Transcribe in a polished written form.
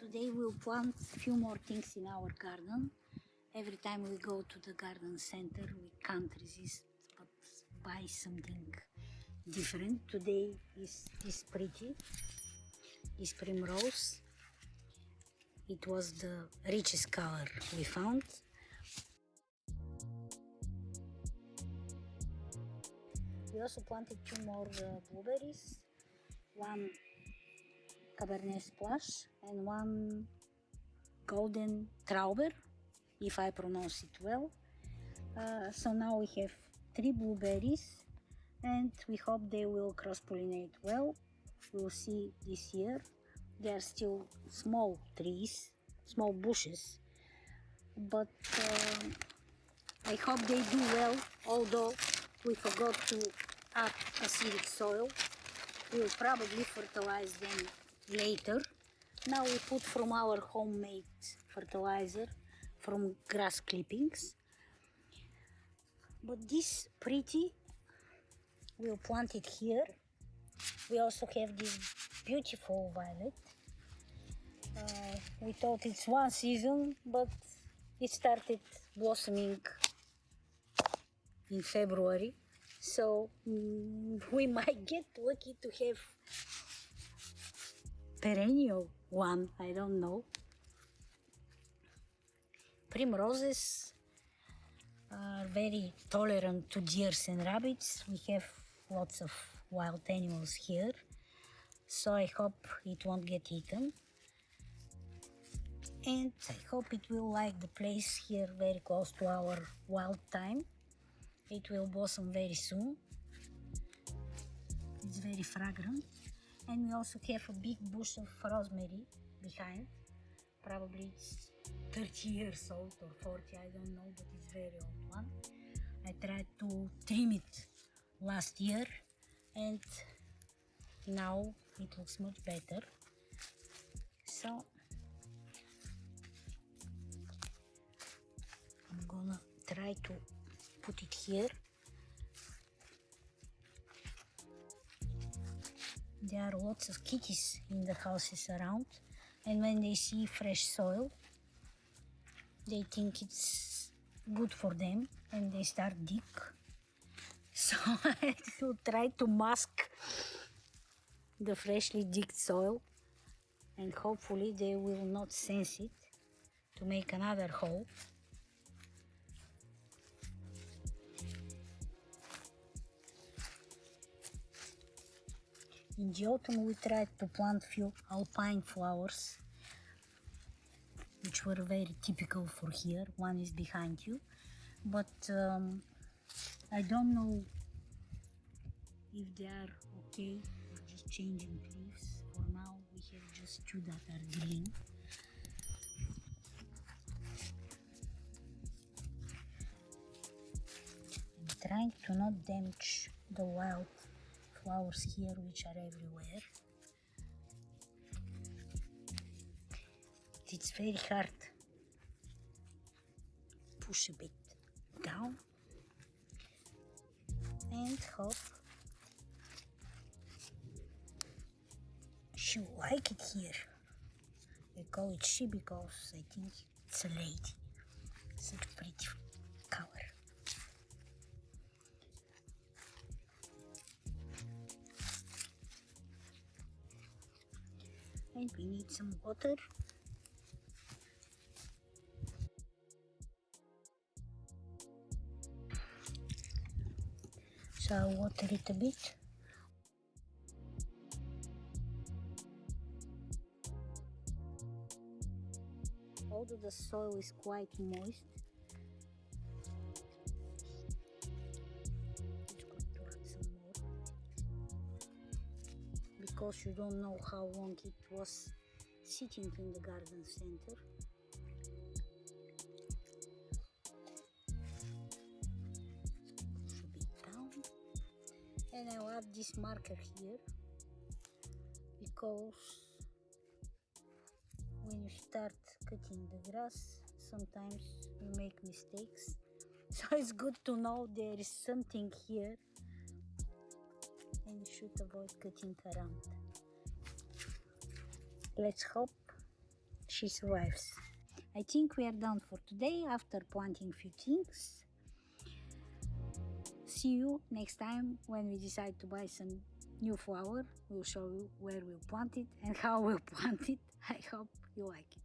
Today we'll plant a few more things in our garden. Every time we go to the garden center, we can't resist but buy something different. Today is this pretty, this primrose. It was the richest color we found. We also planted two more blueberries, one Cabernet Splash and one Golden Trauber, if I pronounce it well. So now we have three blueberries and we hope they will cross-pollinate well. We'll see this year. They are still small trees, small bushes, but I hope they do well, although we forgot to add acidic soil. We'll probably fertilize them later. Now we put from our homemade fertilizer from grass clippings. But this pretty, we'll plant it here. We also have this beautiful violet. We thought it's one season, but it started blossoming in February. So we might get lucky to have perennial one, I don't know. Primroses are very tolerant to deers and rabbits. We have lots of wild animals here, so I hope it won't get eaten. And I hope it will like the place here very close to our wild thyme. It will blossom very soon. It's very fragrant. And we also have a big bush of rosemary behind. Probably it's 30 years old or 40, I don't know, but it's very old one. I tried to trim it last year and now it looks much better. So I'm gonna try to put it here. There are lots of kitties in the houses around, and when they see fresh soil, they think it's good for them and they start dig. So I will try to mask the freshly digged soil and hopefully they will not sense it to make another hole. In the autumn we tried to plant few alpine flowers, which were very typical for here. One is behind you, but I don't know if they are okay or just changing leaves. For now we have just two that are green. I'm trying to not damage the wild flowers here, which are everywhere. It's very hard. Push a bit down and hope she will like it here. I call it she because I think it's a lady. Such a pretty color. And we need some water. So I'll water it a bit. Although the soil is quite moist, it's good to add some more because you don't know how long it was sitting in the garden center. Push a bit down, and I'll add this marker here because when you start cutting the grass, sometimes you make mistakes. So it's good to know there is something here and you should avoid cutting around. Let's hope she survives. I think we are done for today after planting few things. See you next time when we decide to buy some new flower. We'll show you where we'll plant it and how we'll plant it. I hope you like it.